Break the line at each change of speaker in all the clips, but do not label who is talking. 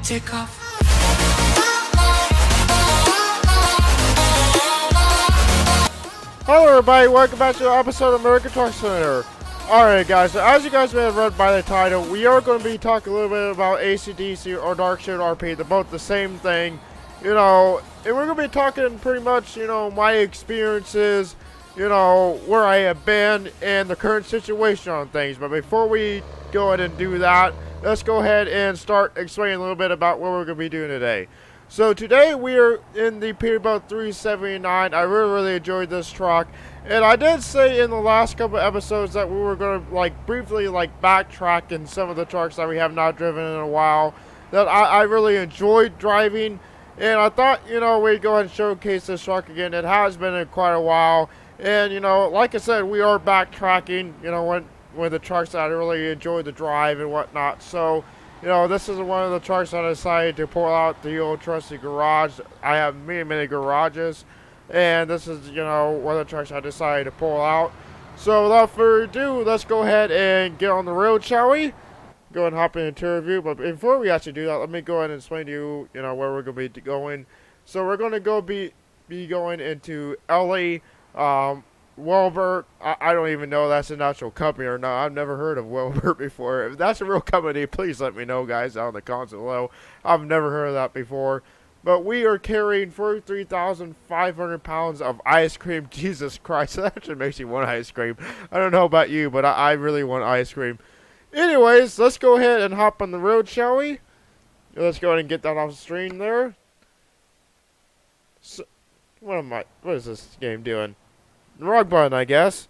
take off.
Hello everybody, welcome back to an episode of Meric Truck Center. Alright guys, so as you guys may have read by the title, we are going to be talking a little bit about acdc or darkshieldrp. They're both the same thing, and we're going to be talking pretty much, my experiences, where I have been, and the current situation on things. But before we go ahead and do that, let's go ahead and start explaining a little bit about what we're going to be doing today. So today we are in the Peterbilt 379. I really enjoyed this truck, and I did say in the last couple episodes that we were going to briefly backtrack in some of the trucks that we have not driven in a while that I really enjoyed driving, and I thought we'd go ahead and showcase this truck again. It has been in quite a while, and like I said, we are backtracking when the trucks that I really enjoyed the drive and whatnot. So this is one of the trucks that I decided to pull out the old trusty garage. I have many garages, and this is, one of the trucks I decided to pull out. So without further ado, let's go ahead and get on the road, shall we? Go ahead and hop into a review. But before we actually do that, let me go ahead and explain to you, where we're going to be going. So we're going to be going into LA, Wilbert. I don't even know if that's an actual company or not. I've never heard of Wilbert before. If that's a real company, please let me know, guys, down in the comments below. I've never heard of that before. But we are carrying 43,500 pounds of ice cream. Jesus Christ, that actually makes me want ice cream. I don't know about you, but I really want ice cream. Anyways, let's go ahead and hop on the road, shall we? Let's go ahead and get that off the screen there. So, what is this game doing? The wrong button, I guess.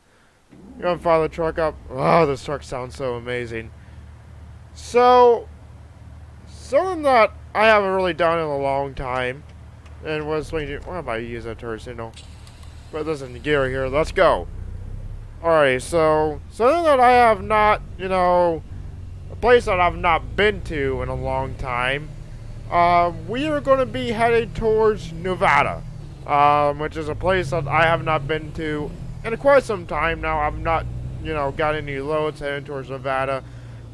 You're gonna fire the truck up. Oh, this truck sounds so amazing. So, something that I haven't really done in a long time, and was waiting. Why am I using a turn signal? But listen, gear here. Let's go. Alright, so something that I have not, a place that I've not been to in a long time. We are going to be headed towards Nevada. Which is a place that I have not been to in quite some time now. I've not, got any loads heading towards Nevada.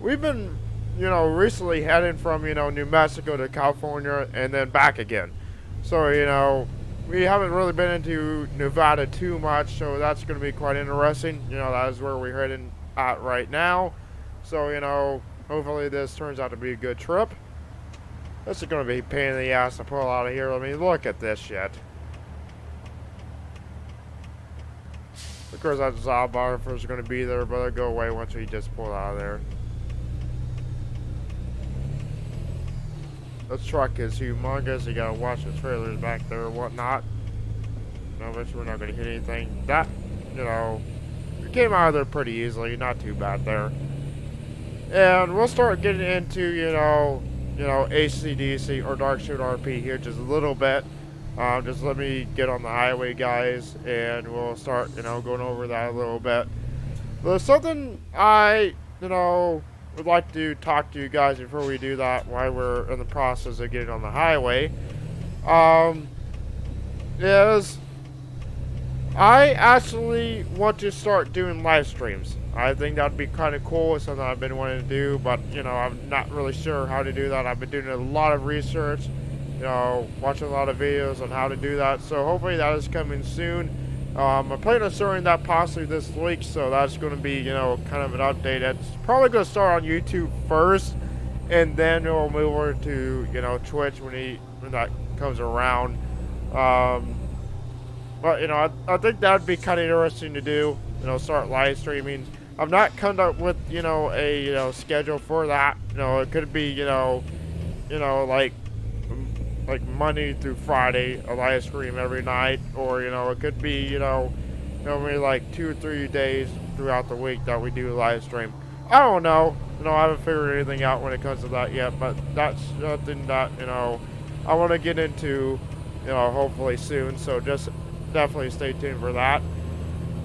We've been, recently heading from, New Mexico to California and then back again. So, we haven't really been into Nevada too much, so that's going to be quite interesting. That is where we're heading at right now. So, hopefully this turns out to be a good trip. This is going to be a pain in the ass to pull out of here. I mean, look at this shit. Of course, that Zalbar is going to be there, but it'll go away once we just pull out of there. This truck is humongous. You gotta watch the trailers back there and whatnot. No, but we're not going to hit anything. That, we came out of there pretty easily. Not too bad there. And we'll start getting into, acdc or darkshieldrp here just a little bit. Just let me get on the highway, guys, and we'll start, going over that a little bit. There's something I, would like to talk to you guys before we do that while we're in the process of getting on the highway. Is I actually want to start doing live streams. I think that'd be kind of cool. It's something I've been wanting to do, but, I'm not really sure how to do that. I've been doing a lot of research. Watching a lot of videos on how to do that, so hopefully that is coming soon. I'm planning on starting that possibly this week, so that's going to be, kind of an update. It's probably going to start on YouTube first, and then we'll move over to, Twitch when that comes around. But, I think that would be kind of interesting to do, start live streaming. I've not come up with, a, schedule for that. It could be, like Monday through Friday, a live stream every night, or it could be maybe like 2 or 3 days throughout the week that we do a live stream. I don't know. I haven't figured anything out when it comes to that yet, but that's something that I want to get into hopefully soon. So just definitely stay tuned for that.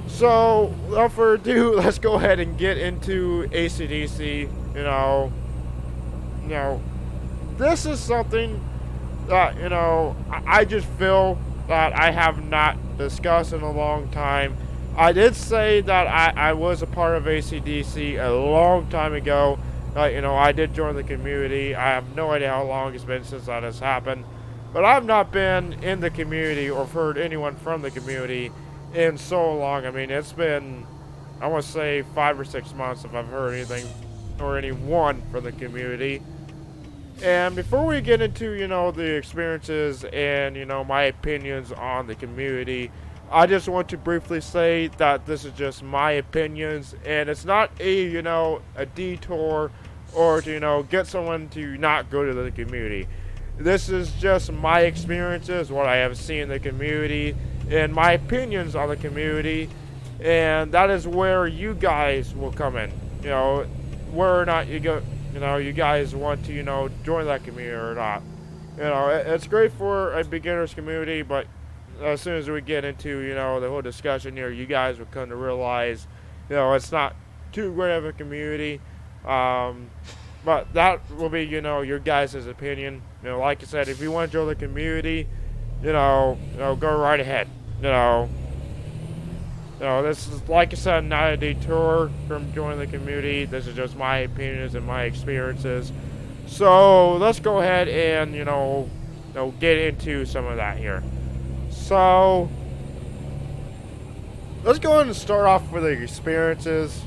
So without further ado, let's go ahead and get into acdc. This is something that, I just feel that I have not discussed in a long time. I did say that I was a part of acdc a long time ago, You know, I did join the community. I have no idea how long it's been since that has happened. But I've not been in the community or heard anyone from the community in so long. I mean, it's been, I want to say, 5 or 6 months if I've heard anything or anyone from the community. And before we get into, you know, the experiences and, you know, my opinions on the community, I just want to briefly say that this is just my opinions, and it's not a, you know, a detour or to, you know, get someone to not go to the community. This is just my experiences, what I have seen in the community, and my opinions on the community, and that is where you guys will come in. You know, whether or not you go, you know, you guys want to, you know, join that community or not. You know, it's great for a beginner's community, but as soon as we get into, you know, the whole discussion here, you guys will come to realize, you know, it's not too great of a community. But that will be, you know, your guys' opinion. You know, like I said, if you want to join the community, you know, go right ahead. You know, this is, like I said, not a detour from joining the community. This is just my opinions and my experiences. So let's go ahead and, you know, get into some of that here. So let's go ahead and start off with the experiences.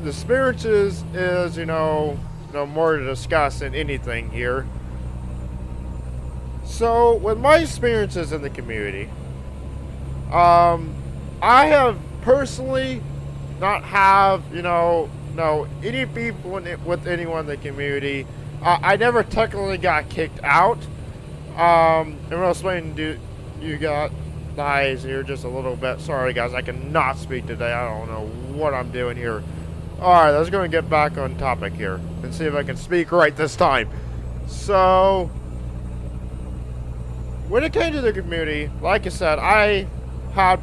The experiences is, you know, more to discuss than anything here. So with my experiences in the community, I have personally not have, you know, any beef with anyone in the community. I never technically got kicked out. I'm gonna explain to you guys here just a little bit. Sorry guys, I cannot speak today. I don't know what I'm doing here. Alright, let's go and get back on topic here and see if I can speak right this time. So when it came to the community, like I said, I had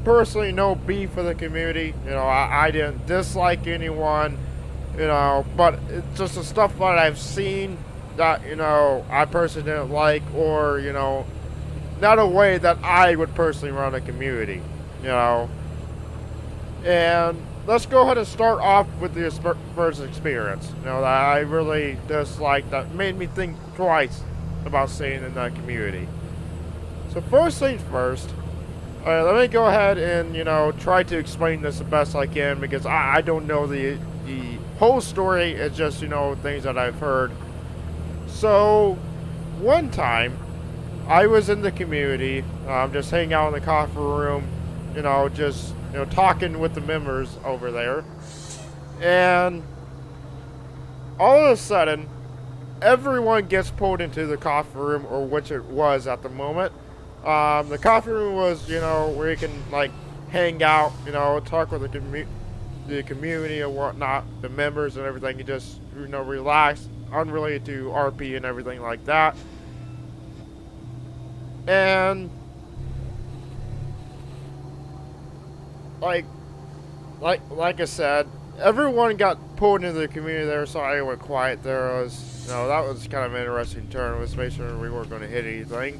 personally no beef with the community. You know, I didn't dislike anyone, you know, but it's just the stuff that I've seen that, you know, I personally didn't like, or, you know, not a way that I would personally run a community, you know. And let's go ahead and start off with the first experience, you know, that I really disliked, that made me think twice about staying in that community. So first things first, let me go ahead and, you know, try to explain this the best I can, because I don't know the whole story. It's just, you know, things that I've heard. So one time I was in the community, just hanging out in the coffee room, you know, just, you know, talking with the members over there, and all of a sudden everyone gets pulled into the coffee room, or which it was at the moment. The coffee room was, you know, where you can, like, hang out, you know, talk with the community and whatnot, the members and everything. You just, you know, relax, unrelated to RP and everything like that. And like I said, everyone got pulled into the community there, so I went quiet there. You know, that was kind of an interesting turn. Let's make sure we weren't going to hit anything.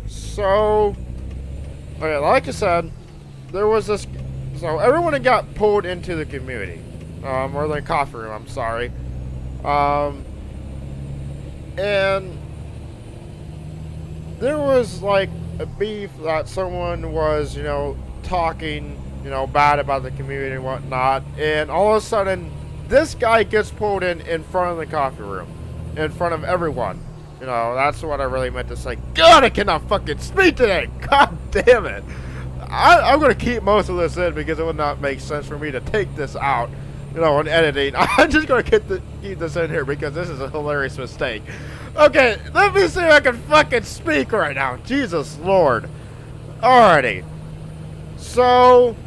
So, okay, like I said, there was this, so everyone had got pulled into the community, or the coffee room, I'm sorry. And there was, like, a beef that someone was, you know, talking, you know, bad about the community and whatnot, and all of a sudden, this guy gets pulled in front of the coffee room, in front of everyone. You know, that's what I really meant to say. God, I cannot fucking speak today! God damn it! I'm gonna keep most of this in, because it would not make sense for me to take this out, you know, in editing. I'm just gonna keep this in here, because this is a hilarious mistake. Okay, let me see if I can fucking speak right now. Jesus Lord. Alrighty. So,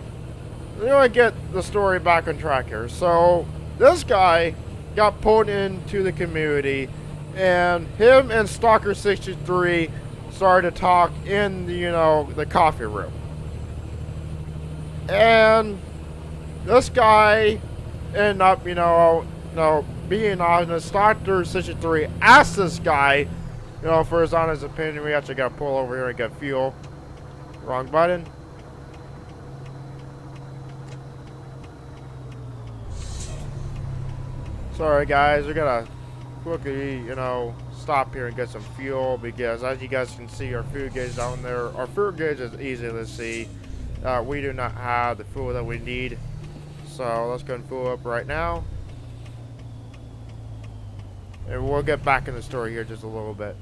you know, I get the story back on track here. So, this guy got pulled into the community, and him and Stalker 63 started to talk in the, you know, the coffee room. And this guy ended up, you know, being honest. Stalker 63 asked this guy, you know, for his honest opinion. We actually got to pull over here and get fuel. Wrong button. Sorry guys, we gotta quickly, stop here and get some fuel because as you guys can see, our fuel gauge down there, our fuel gauge is easy to see. We do not have the fuel that we need. So let's go and fuel up right now. And we'll get back in the story here just a little bit.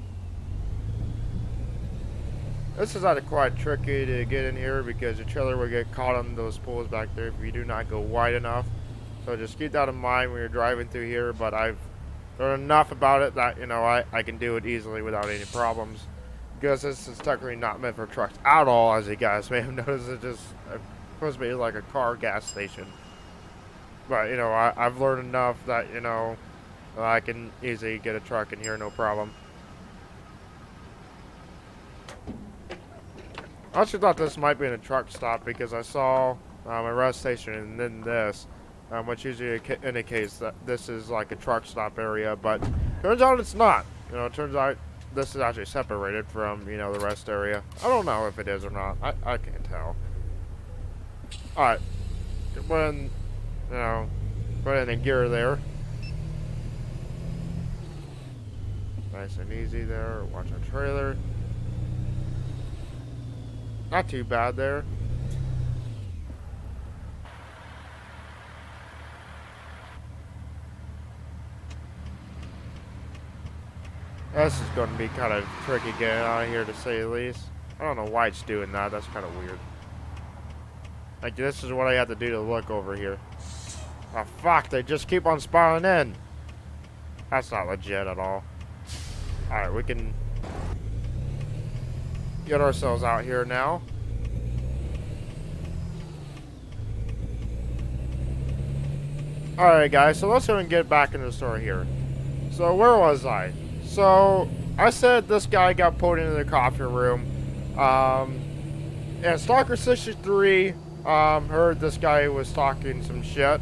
This is actually quite tricky to get in here because the trailer will get caught on those poles back there if you do not go wide enough. So just keep that in mind when you're driving through here, but I've learned enough about it that, I can do it easily without any problems. Because this is technically not meant for trucks at all, as you guys may have noticed. It's just supposed to be like a car gas station. But, I've learned enough that, I can easily get a truck in here, no problem. I actually thought this might be in a truck stop because I saw a rest station and then this. Which usually indicates that this is like a truck stop area, but turns out it's not. It turns out this is actually separated from, the rest area. I don't know if it is or not. I can't tell. Alright. Put in a gear there. Nice and easy there. Watch our trailer. Not too bad there. This is going to be kind of tricky getting out of here, to say the least. I don't know why it's doing that. That's kind of weird. Like, this is what I have to do to look over here. Oh, fuck. They just keep on spawning in. That's not legit at all. Alright, we can get ourselves out here now. Alright, guys. So let's go and get back into the story here. So, where was I? So, I said this guy got pulled into the coffee room, and Stalker 63, heard this guy was talking some shit,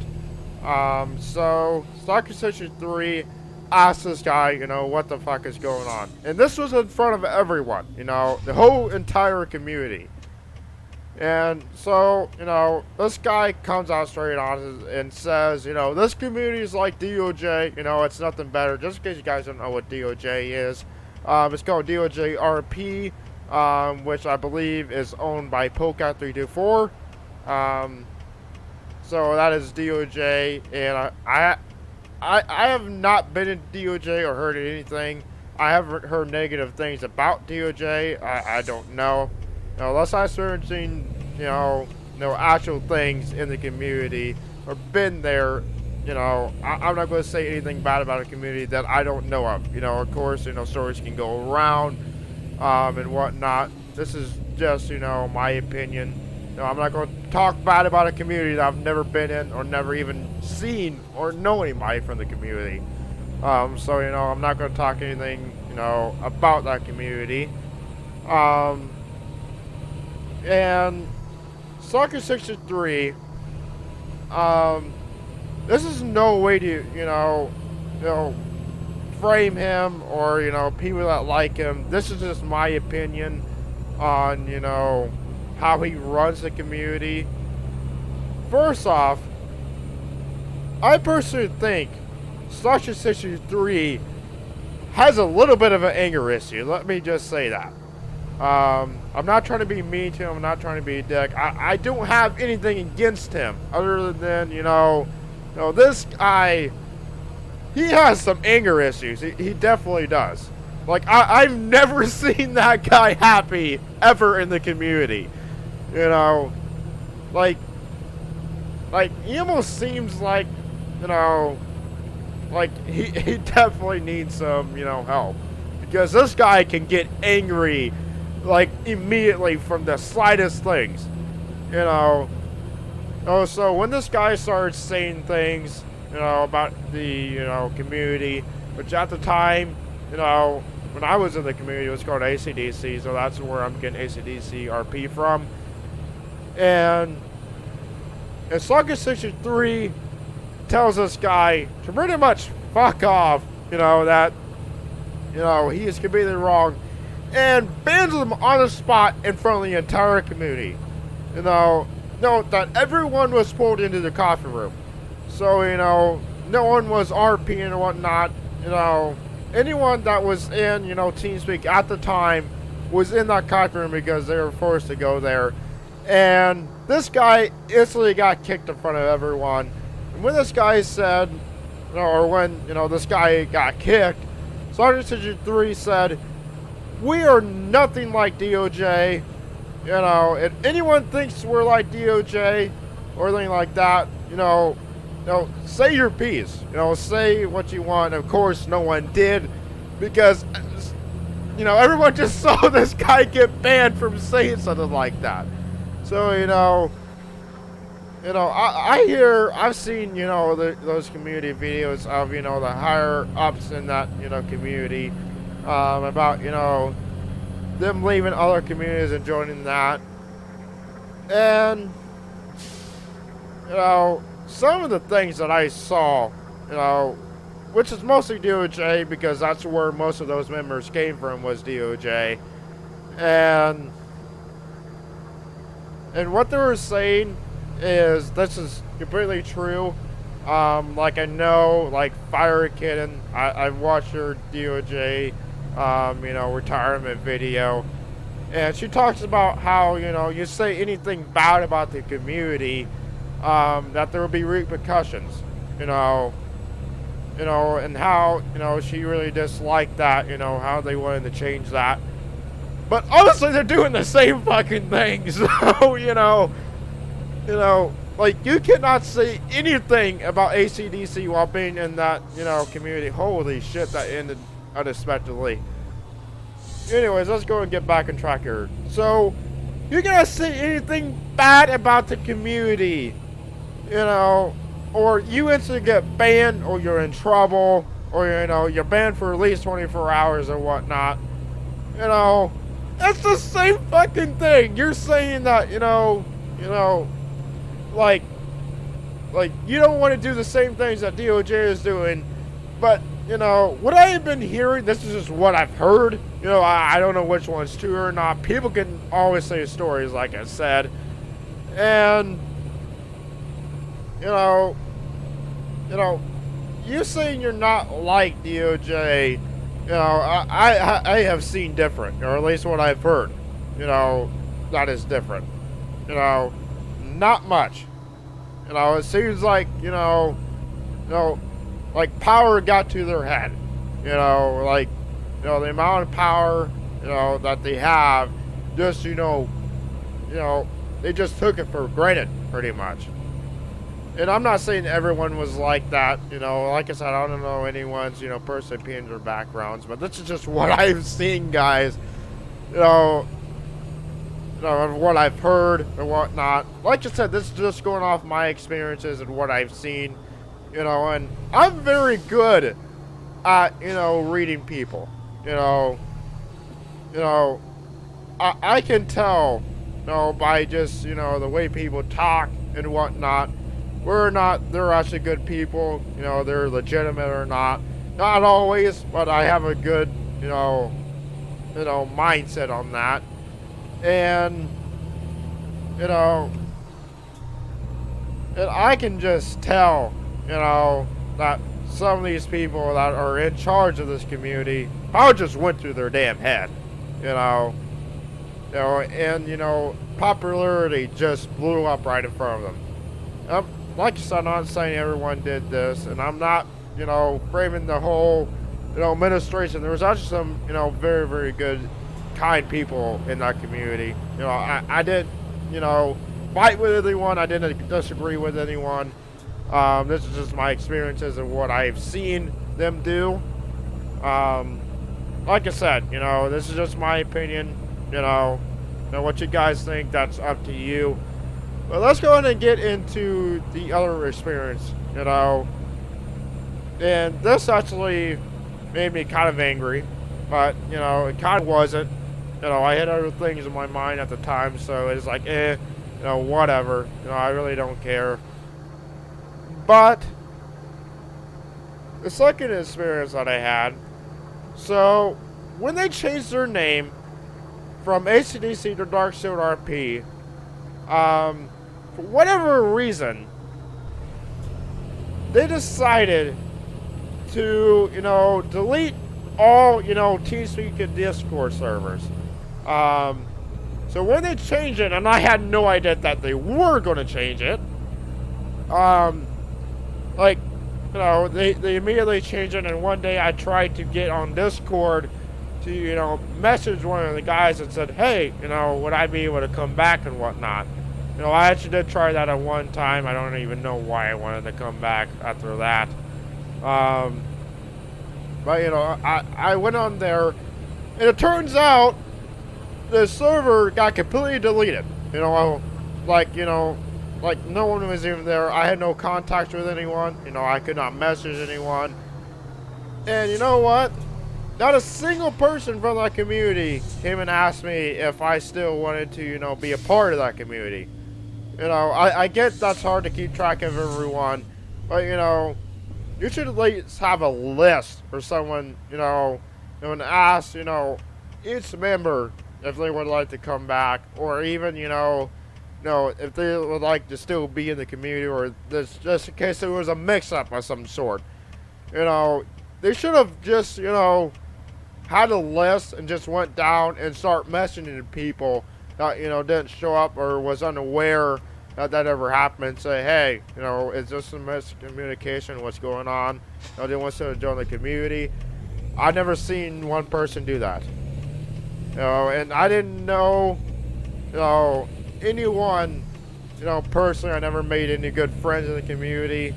so Stalker 63 asked this guy, what the fuck is going on, and this was in front of everyone, the whole entire community. And so, this guy comes out straight on and says, this community is like DOJ, it's nothing better. Just in case you guys don't know what DOJ is, it's called acdcrp, which I believe is owned by Polecat324. So that is DOJ, and I have not been in DOJ or heard anything. I haven't heard negative things about DOJ. I don't know. Unless I've seen, actual things in the community or been there, I'm not going to say anything bad about a community that I don't know of. Of course, stories can go around and whatnot. This is just, my opinion. I'm not going to talk bad about a community that I've never been in or never even seen or know anybody from the community. So, I'm not going to talk anything, about that community. And Stalker 63, this is no way to, frame him or, people that like him. This is just my opinion on, how he runs the community. First off, I personally think Stalker 63 has a little bit of an anger issue. Let me just say that. I'm not trying to be mean to him. I'm not trying to be a dick. I don't have anything against him other than, this guy, he has some anger issues. He definitely does. Like, I've never seen that guy happy ever in the community. Like he almost seems like, like he definitely needs some, help. Because this guy can get angry like immediately from the slightest things, so when this guy starts saying things, about the, community, which at the time, when I was in the community, it was called ACDC, so that's where I'm getting acdcrp from, and Stalker 63 tells this guy to pretty much fuck off, that, he is completely wrong, and bans them on the spot in front of the entire community. Note that everyone was pulled into the coffee room. So, no one was RPing and whatnot. You know, anyone that was in, you know, TeamSpeak at the time was in that cockpit room because they were forced to go there. And this guy instantly got kicked in front of everyone. And when this guy said, you know, or when, you know, this guy got kicked, Sergeant Sigil 3 said, "We are nothing like DOJ. You know, if anyone thinks we're like DOJ or anything like that, you know, say your piece. You know, say what you want." Of course, no one did, because, you know, everyone just saw this guy get banned from saying something like that. So, I've seen, you know, those community videos of, you know, the higher ups in that, you know, community, about, you know, them leaving other communities and joining that. And, you know, some of the things that I saw, you know, which is mostly DOJ, because that's where most of those members came from, was DOJ. And what they were saying is, this is completely true. Like, I know, like, Fire Kitten, I've watched her DOJ, you know, retirement video. And she talks about how, you know, you say anything bad about the community, that there will be repercussions, you know, and how, you know, she really disliked that, you know, how they wanted to change that. But honestly, they're doing the same fucking thing. So, you know, like, you cannot say anything about ACDC while being in that, you know, community. Holy shit, that ended unexpectedly. Anyways, let's go and get back on track here. So, you cannot say anything bad about the community, you know, or you instantly get banned, or you're in trouble, or, you know, you're banned for at least 24 hours or whatnot. You know, it's the same fucking thing. You're saying that, you know, like you don't want to do the same things that DOJ is doing, but, you know, what I have been hearing, this is just what I've heard, you know, I don't know which one's true or not. People can always say stories, like I said, and, you know, you saying you're not like DOJ, you know, I have seen different, or at least what I've heard, you know, that is different, you know, not much. You know, it seems like, you know, like, power got to their head. You know, like, you know, the amount of power, you know, that they have, just, you know, they just took it for granted, pretty much. And I'm not saying everyone was like that, you know, like I said, I don't know anyone's, you know, personal opinions or backgrounds, but this is just what I've seen, guys, you know, of what I've heard and whatnot. Like I said, this is just going off my experiences and what I've seen, you know, and I'm very good at, you know, reading people, you know, I can tell, you know, by just, you know, the way people talk and whatnot, whether or not they're actually good people, you know, they're legitimate or not. Not always, but I have a good, you know, mindset on that. And, you know, and I can just tell, you know, that some of these people that are in charge of this community, power just went through their damn head, you know, and, you know, popularity just blew up right in front of them. Like I said, I'm not saying everyone did this, and I'm not, you know, framing the whole, you know, administration. There was actually some, you know, very, very good, kind people in that community. You know, I didn't, you know, fight with anyone. I didn't disagree with anyone. This is just my experiences and what I've seen them do. Like I said, you know, this is just my opinion. You know what you guys think, that's up to you. But let's go ahead and get into the other experience, you know. And this actually made me kind of angry, but, you know, it kind of wasn't. You know, I had other things in my mind at the time, so it's like, you know, whatever. You know, I really don't care. But the second experience that I had, so when they changed their name from ACDC to darkshieldrp, for whatever reason, they decided to, delete all, TeamSpeak and Discord servers. So when they changed it, and I had no idea that they were going to change it, they immediately changed it, and one day I tried to get on Discord to, message one of the guys and said, hey, would I be able to come back and whatnot. I actually did try that at one time. I don't even know why I wanted to come back after that. But, I went on there, and it turns out the server got completely deleted. Like no one was even there. I had no contact with anyone. I could not message anyone. And you know what? Not a single person from that community came and asked me if I still wanted to, be a part of that community. I get that's hard to keep track of everyone, but you should at least have a list for someone, and ask, each member if they would like to come back, or even, if they would like to still be in the community, or this, just in case there was a mix-up of some sort. They should have just, had a list and just went down and start messaging people that, didn't show up or was unaware that ever happened, and say, hey, is this some miscommunication? What's going on? They want to join the community. I've never seen one person do that. And I didn't know, anyone, personally. I never made any good friends in the community,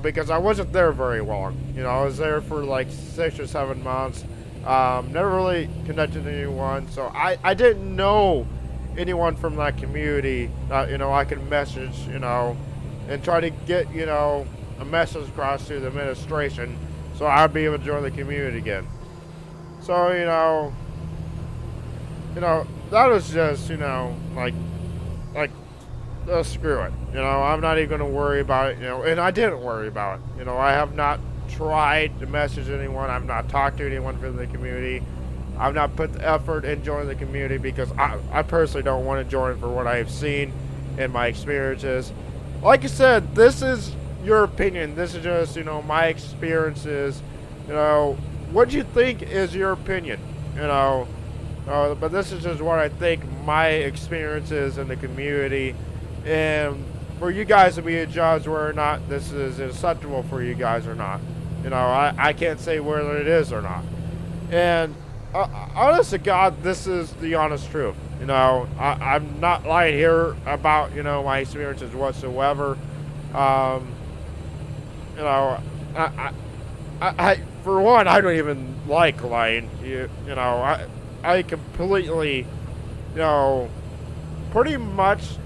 because I wasn't there very long. I was there for like 6 or 7 months. Never really connected to anyone, so I didn't know anyone from that community that, I could message, and try to get, a message across to the administration so I'd be able to join the community again. So, that was just, screw it. I'm not even going to worry about it, and I didn't worry about it. I have not tried to message anyone. I've not talked to anyone from the community. I've not put the effort in joining the community because I personally don't want to join for what I have seen and my experiences. Like I said, this is your opinion. This is just, my experiences. What do you think is your opinion? But this is just what I think, my experiences in the community. And for you guys to be a judge whether or not this is acceptable for you guys or not. I can't say whether it is or not. And honest to God, this is the honest truth. I'm not lying here about, my experiences whatsoever. I for one, I don't even like lying. I completely, pretty much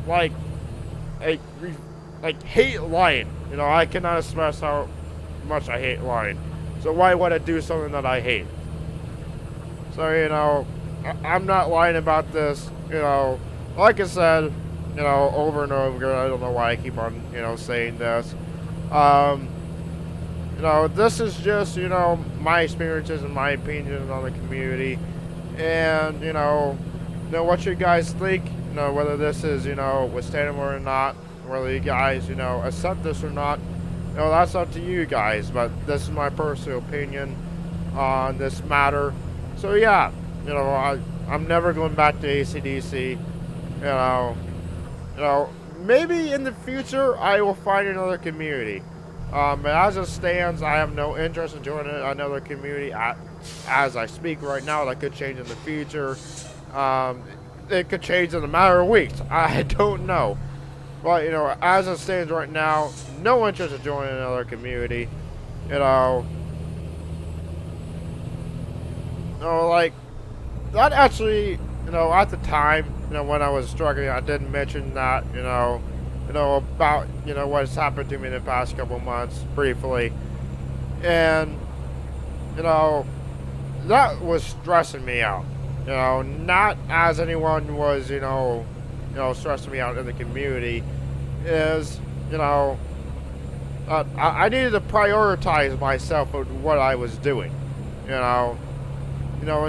hate lying. I cannot express how much I hate lying. So why would I do something that I hate? So, I'm not lying about this, like I said, over and over. I don't know why I keep on, saying this. This is just, my experiences and my opinions on the community. And, what you guys think, whether this is, withstandable or not, whether you guys, accept this or not, that's up to you guys. But this is my personal opinion on this matter. So, yeah, I'm never going back to ACDC. Maybe in the future I will find another community. But as it stands, I have no interest in joining another community as I speak right now. That could change in the future. It could change in a matter of weeks. I don't know. But, as it stands right now, no interest in joining another community. That actually, at the time, when I was struggling, I did mention that, about, what's happened to me in the past couple months, briefly. And, that was stressing me out. Not as anyone was, stressing me out in the community, is, I needed to prioritize myself with what I was doing, and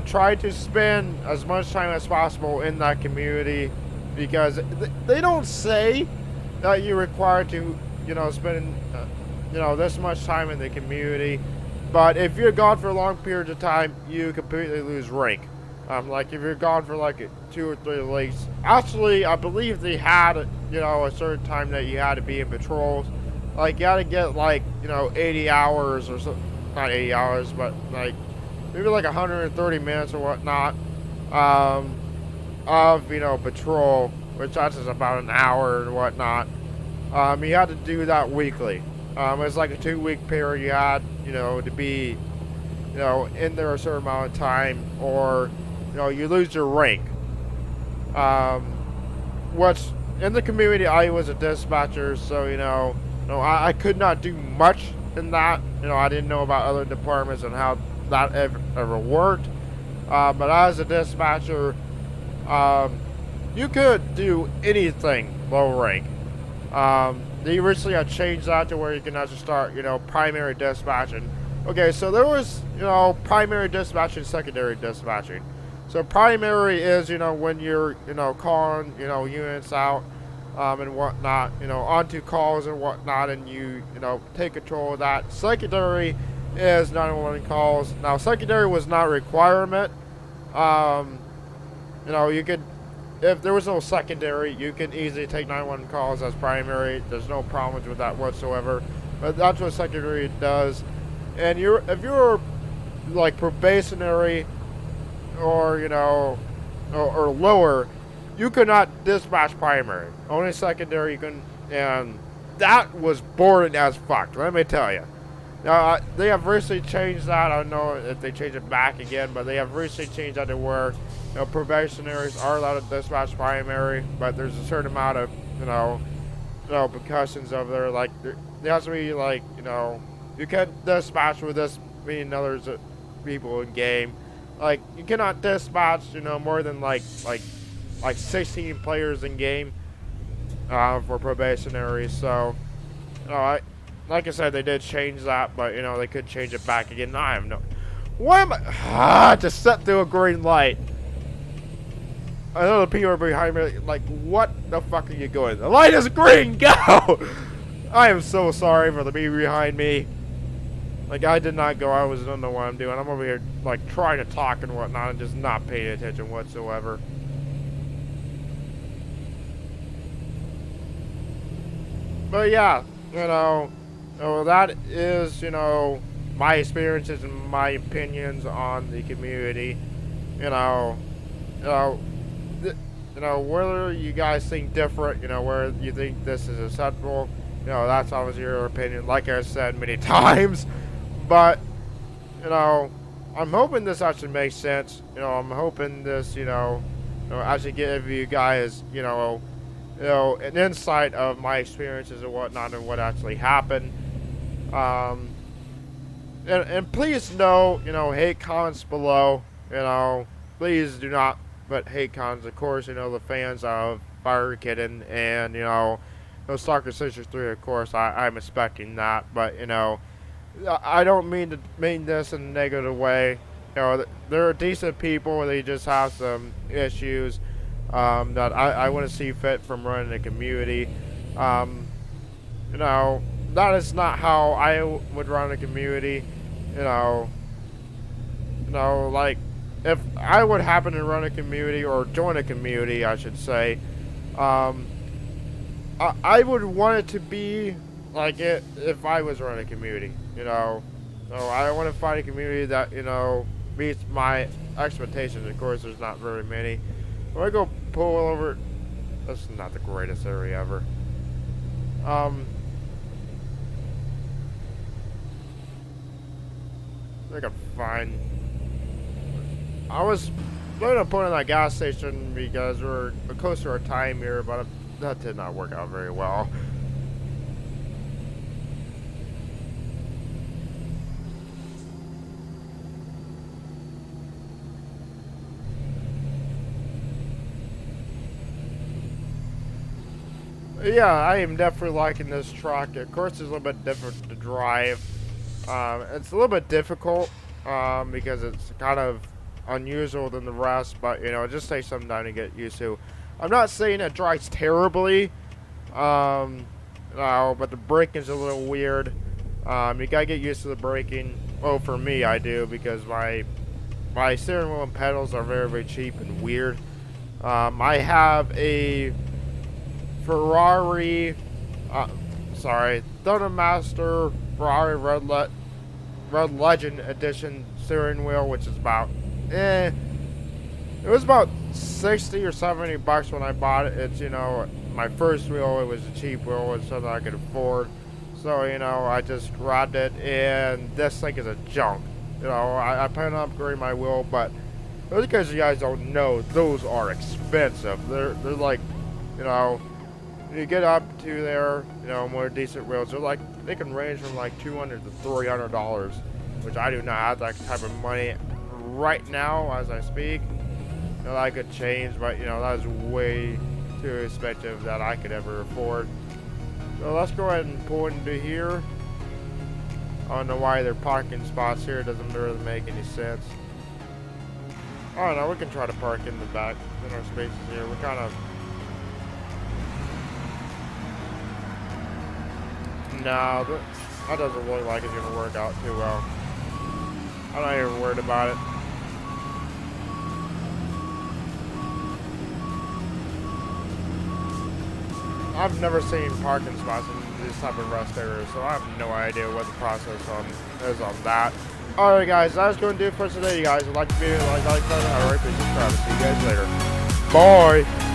try to spend as much time as possible in that community, because they don't say that you're required to spending, this much time in the community. But if you're gone for long periods of time, you completely lose rank. Like if you're gone for like 2 or 3 weeks. Actually, I believe they had, a certain time that you had to be in patrols. Like you had to get like, 80 hours or so, not 80 hours, but like maybe like 130 minutes or whatnot, of, patrol, which that's just about an hour and whatnot. You had to do that weekly. It's like a 2-week period you had, to be, in there a certain amount of time, or, you lose your rank. Which, in the community, I was a dispatcher, so, I could not do much in that. I didn't know about other departments and how that ever worked. But as a dispatcher, you could do anything low rank. They recently had changed that to where you can actually start, primary dispatching. Okay, so there was, primary dispatching, secondary dispatching. So primary is, when you're, calling, units out, and whatnot, onto calls and whatnot, and you, take control of that. Secondary is 911 calls. Now, secondary was not a requirement. You could, if there was no secondary, you can easily take 911 calls as primary. There's no problems with that whatsoever. But that's what secondary does. And if you're like probationary or, or lower, you could not dispatch primary. Only secondary you can, and that was boring as fuck, let me tell you. Now, they have recently changed that. I don't know if they change it back again, but they have recently changed that to where, probationaries are allowed to dispatch primary, but there's a certain amount of, percussions over there. Like, there has to be, like, you can't dispatch with this many others people in game. Like, you cannot dispatch, more than, like 16 players in game, for probationary. So, like I said, they did change that, but, they could change it back again. I have no... Why am I... just set through a green light. I know the people are behind me, like, what the fuck are you going? The light is green, go! I am so sorry for the people behind me. Like, I did not go, I don't know what I'm doing. I'm over here, like, trying to talk and whatnot and just not paying attention whatsoever. But yeah, that is, my experiences and my opinions on the community. Whether you guys think different, where you think this is acceptable, that's obviously your opinion, like I said many times. But, I'm hoping this actually makes sense. I'm hoping this, actually give you guys, an insight of my experiences and whatnot and what actually happened. And please know, hate comments below. Please do not put hate comments. Of course, the fans of Fire Kitten and, Stalker 63, of course, I'm expecting that. But, I don't mean this in a negative way. They're decent people. They just have some issues that I want to see fit from running the community. That is not how I would run a community. Like, if I would happen to run a community or join a community, I should say, I would want it to be like it if I was running a community. So I want to find a community that meets my expectations. Of course, there's not very many. When I go pull over, that's not the greatest area ever. I think I'm fine. I was planning on putting in that gas station because we're close to our time here, but that did not work out very well. Yeah, I am definitely liking this truck. Of course, it's a little bit different to drive. It's a little bit difficult because it's kind of unusual than the rest, but it just takes some time to get used to. I'm not saying it drives terribly. but the braking's a little weird. You gotta get used to the braking. Well, for me, I do, because my steering wheel and pedals are very, very cheap and weird. I have a Ferrari, Thundermaster Ferrari Red Legend Edition steering wheel, which is about, it was about 60 or 70 bucks when I bought it. It's, my first wheel. It was a cheap wheel. It's something I could afford. So, I just grabbed it, and this thing is a junk. I plan on upgrading my wheel, but just because you guys don't know, those are expensive. They're like, you get up to there, more decent wheels. They can range from like $200 to $300, which I do not have that type of money right now as I speak. That could change, but that is way too expensive that I could ever afford. So let's go ahead and pull into here. I don't know why there are parking spots here. It doesn't really make any sense. I don't know. We can try to park in the back in our spaces here. We're kind of. No, that doesn't look like it's going to work out too well. I'm not even worried about it. I've never seen parking spots in this type of rest areas, so I have no idea what the process is on that. Alright guys, that's going to do it for today, you guys. If you like the video, like button, alright, please subscribe. See you guys later. Bye!